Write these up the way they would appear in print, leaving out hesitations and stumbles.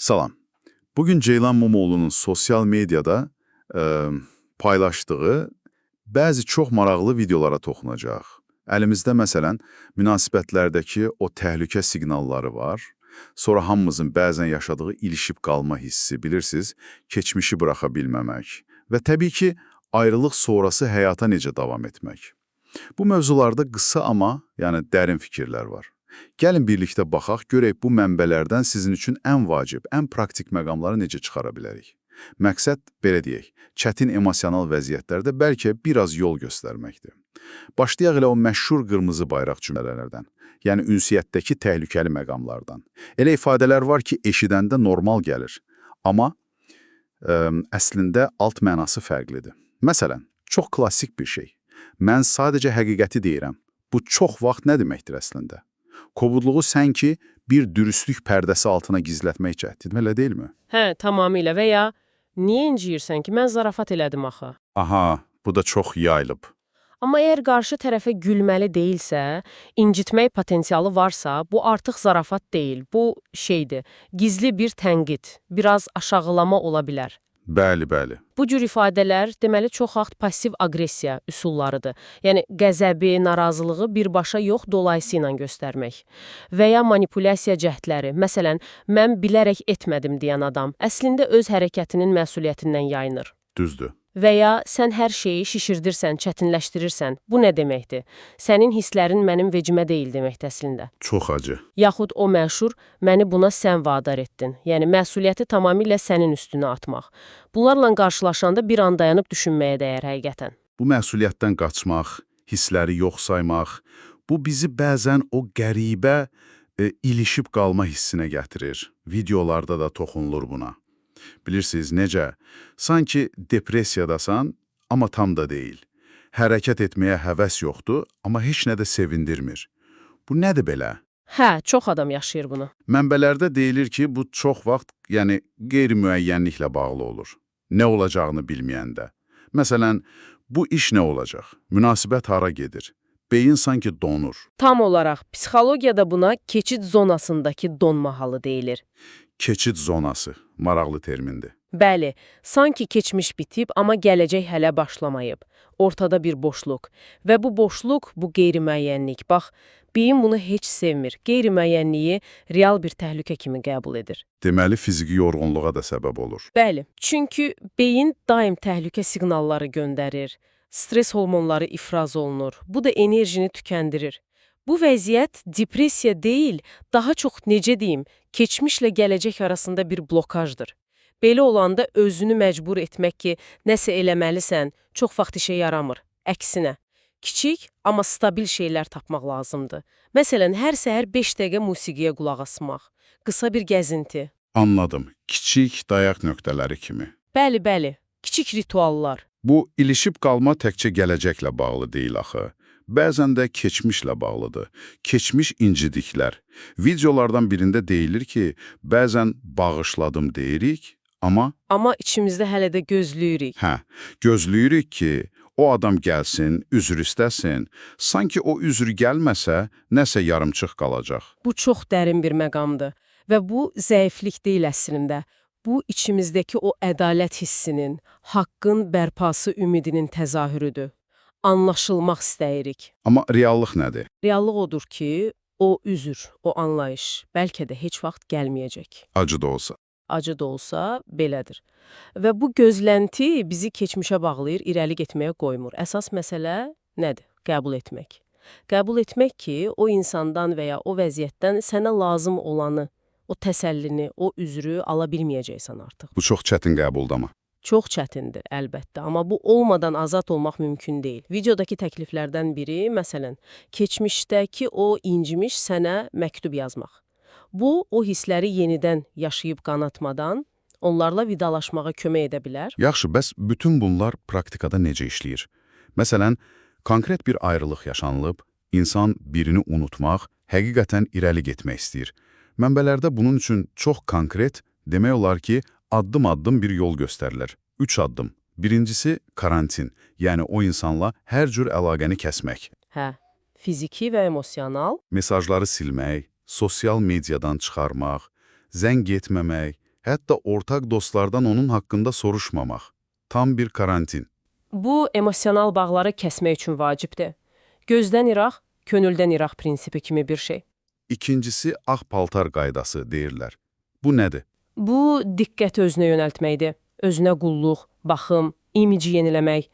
Salam. Bugün Ceylan Momoğlu'nun sosyal medyada paylaşdığı bəzi çox maraqlı videolara toxunacaq. Əlimizdə məsələn münasibətlərdəki o təhlükə siqnalları var. Sonra hamımızın bəzən yaşadığı ilişib qalma hissi, bilirsiniz, keçmişi buraxa bilməmək və təbii ki, ayrılıq sonrası həyata necə davam etmək. Bu mövzularda qısa amma, yəni dərin fikirlər var. Gəlin birlikdə baxaq, görək bu mənbələrdən sizin üçün ən vacib, ən praktik məqamları necə çıxara bilərik. Məqsəd, belə deyək, çətin emosional vəziyyətlərdə bəlkə biraz yol göstərməkdir. Başlayaq elə o məşhur qırmızı bayraq cümlələrdən, yəni ünsiyyətdəki təhlükəli məqamlardan. Elə ifadələr var ki, eşidəndə normal gəlir, amma əslində alt mənası fərqlidir. Məsələn, çox klassik bir şey. Mən sadəcə həqiqəti deyirəm. Bu çox vaxt nə deməkdir əslində? Kobudluğu sən ki, bir dürüstlük pərdəsi altına gizlətmək cəhdidir, elə deyilmi? Hə, tamamilə və ya niyə inciyirsən ki, mən zarafat elədim axı? Aha, bu da çox yayılıb. Amma əgər qarşı tərəfə gülməli deyilsə, incitmək potensialı varsa, bu artıq zarafat deyil, bu şeydir, gizli bir tənqid, biraz aşağılama ola bilər. Bəli, bəli. Bu cür ifadələr deməli çox vaxt passiv aqressiya üsullarıdır. Yəni qəzəbi, narazılığı birbaşa yox, dolayısı ilə göstərmək. Və ya manipulyasiya cəhdləri. Məsələn, mən bilərək etmədim deyən adam əslində öz hərəkətinin məsuliyyətindən yayınır. Düzdür. Və ya sən hər şeyi şişirdirsən, çətinləşdirirsən. Bu nə deməkdir? Sənin hisslərin mənim vecimə deyil deməkdir əslində. Çox acı. Yaxud o məşhur, məni buna sən vadar etdin. Yəni məsuliyyəti tamamilə sənin üstünə atmaq. Bunlarla qarşılaşanda bir an dayanıb düşünməyə dəyər həqiqətən. Bu məsuliyyətdən qaçmaq, hissləri yox saymaq, bu bizi bəzən o qəribə ilişib qalma hissinə gətirir. Videolarda da toxunulur buna. Bilirsiniz necə? Sanki depressiyadasan, amma tam da deyil. Hərəkət etməyə həvəs yoxdur, amma heç nə də sevindirmir. Bu nədir belə? Hə, çox adam yaşayır bunu. Mənbələrdə deyilir ki, bu çox vaxt, yəni qeyri-müəyyənliklə bağlı olur. Nə olacağını bilməyəndə. Məsələn, bu iş nə olacaq? Münasibət hara gedir? Beyin sanki donur. Tam olaraq, psixologiyada buna keçid zonasındakı donma halı deyilir. Keçid zonası, maraqlı termindir. Bəli, sanki keçmiş bitib, amma gələcək hələ başlamayıb. Ortada bir boşluq. Və bu boşluq, bu qeyri-müəyyənlik. Bax, beyin bunu heç sevmir. Qeyri-müəyyənliyi real bir təhlükə kimi qəbul edir. Deməli, fiziki yorğunluğa da səbəb olur. Bəli, çünki beyin daim təhlükə siqnalları göndərir. Stres hormonları ifraz olunur. Bu da enerjini tükəndirir. Bu vəziyyət depressiya deyil, daha çox necə deyim, keçmişlə gələcək arasında bir blokajdır. Belə olanda özünü məcbur etmək ki, nəsə eləməlisən, çox vaxt işə yaramır. Əksinə, kiçik, amma stabil şeylər tapmaq lazımdır. Məsələn, hər səhər 5 dəqiqə musiqiyə qulaq asmaq, qısa bir gəzinti. Anladım. Kiçik dayaq nöqtələri kimi. Bəli, bəli, kiçik rituallar. Bu, ilişib qalma təkcə gələcəklə bağlı deyil axı. Bəzən də keçmişlə bağlıdır. Keçmiş incidiklər. Videolardan birində deyilir ki, bəzən bağışladım deyirik, amma içimizdə hələ də gözləyirik. Gözləyirik ki, o adam gəlsin, üzr istəsin. Sanki o üzr gəlməsə, nəsə yarımçıq qalacaq. Bu çox dərin bir məqamdır və bu zəiflik deyil əslində. Bu, içimizdəki o ədalət hissinin, haqqın bərpası ümidinin təzahürüdür. Anlaşılmaq istəyirik. Amma reallıq nədir? Reallıq odur ki, o üzr, o anlayış bəlkə də heç vaxt gəlməyəcək. Acı da olsa. Acı da olsa, belədir. Və bu gözlənti bizi keçmişə bağlayır, irəli getməyə qoymur. Əsas məsələ nədir? Qəbul etmək. Qəbul etmək ki, o insandan və ya o vəziyyətdən sənə lazım olanı, o təsəllini, o üzrü ala bilməyəcəksən artıq. Bu çox çətin qəbuldama. Çox çətindir, əlbəttə, amma bu olmadan azad olmaq mümkün deyil. Videodakı təkliflərdən biri, məsələn, keçmişdəki o incimiş sənə məktub yazmaq. Bu, o hissləri yenidən yaşayıb qanatmadan, onlarla vidalaşmağa kömək edə bilər. Yaxşı, bəs bütün bunlar praktikada necə işləyir? Məsələn, konkret bir ayrılıq yaşanılıb, insan birini unutmaq, həqiqətən irəli getmək istəyir. Mənbələrdə bunun üçün çox konkret, demək olar ki, addım-addım bir yol göstərilir. 3 addım. Birincisi karantin, yəni o insanla hər cür əlaqəni kəsmək. Fiziki və emosional. Mesajları silmək, sosial mediadan çıxarmaq, zəng etməmək, Hətta ortaq dostlardan onun haqqında soruşmamaq. Tam bir karantin. Bu, emosional bağları kəsmək üçün vacibdir. Gözdən iraq, könüldən iraq prinsipi kimi bir şey. İkincisi, ağ paltar qaydası deyirlər. Bu nədir? Bu, diqqəti özünə yönəltməkdir. Özünə qulluq, baxım, imici yeniləmək.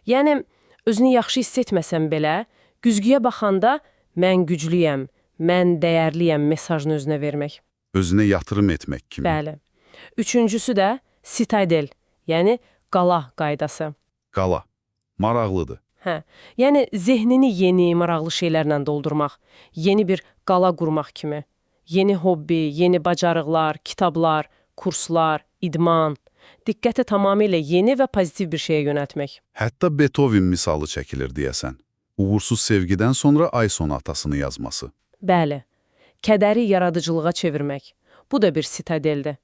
Yəni, özünü yaxşı hiss etməsən belə, güzgüyə baxanda mən güclüyəm, mən dəyərliyəm mesajını özünə vermək. Özünə yatırım etmək kimi. Bəli. Üçüncüsü də citadel, yəni qala qaydası. Qala. Maraqlıdır. Hə, yəni zehnini yeni, maraqlı şeylərlə doldurmaq, yeni bir qala qurmaq kimi. Yeni hobbi, yeni bacarıqlar, kitablar, kurslar, idman. Diqqəti tamamilə yeni və pozitiv bir şeyə yönəltmək. Hətta Beethoven misalı çəkilir deyəsən. Uğursuz sevgidən sonra ay sonatasını yazması. Bəli, kədəri yaradıcılığa çevirmək. Bu da bir sitadeldir.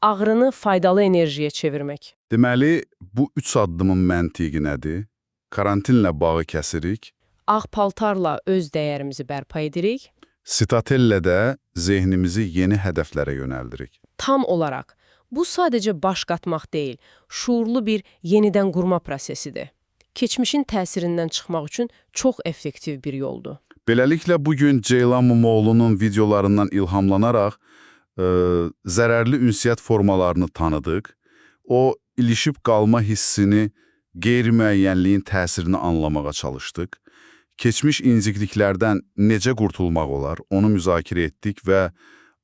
Ağrını faydalı enerjiyə çevirmək. Deməli, bu üç addımın məntiqi nədir? Karantinlə bağı kəsirik, Ağ paltarla öz dəyərimizi bərpa edirik. sitatellə də zehnimizi yeni hədəflərə yönəldirik. Tam olaraq, bu sadəcə baş qatmaq deyil, şuurlu bir yenidən qurma prosesidir. Keçmişin təsirindən çıxmaq üçün çox effektiv bir yoldur. Beləliklə, bugün Ceylan Mumoğlu'nun videolarından ilhamlanaraq zərərli ünsiyyət formalarını tanıdıq. O, ilişib qalma hissini, qeyri-müəyyənliyin təsirini anlamağa çalışdıq. Keçmiş incikliklərdən necə qurtulmaq olar, onu müzakirə etdik və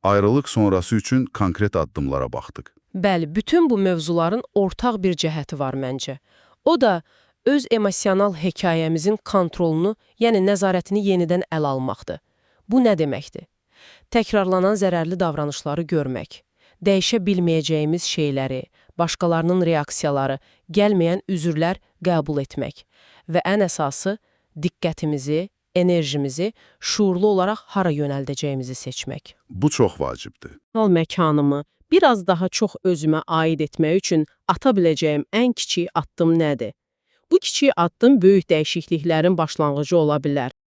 ayrılıq sonrası üçün konkret addımlara baxdıq. Bəli, bütün bu mövzuların ortaq bir cəhəti var məncə. O da öz emosional hekayəmizin kontrolunu, yəni nəzarətini yenidən əl almaqdır. Bu nə deməkdir? Təkrarlanan zərərli davranışları görmək, dəyişə bilməyəcəyimiz şeyləri, başqalarının reaksiyaları, gəlməyən üzrlər qəbul etmək və ən əsası diqqətimizi, enerjimizi şuurlu olaraq hara yönəldəcəyimizi seçmək. Bu çox vacibdir. Hal məkanımı biraz daha çox özümə aid etmək üçün ata biləcəyim ən kiçik addım nədir? Bu kiçik addım böyük dəyişikliklərin başlanğıcı ola bilər.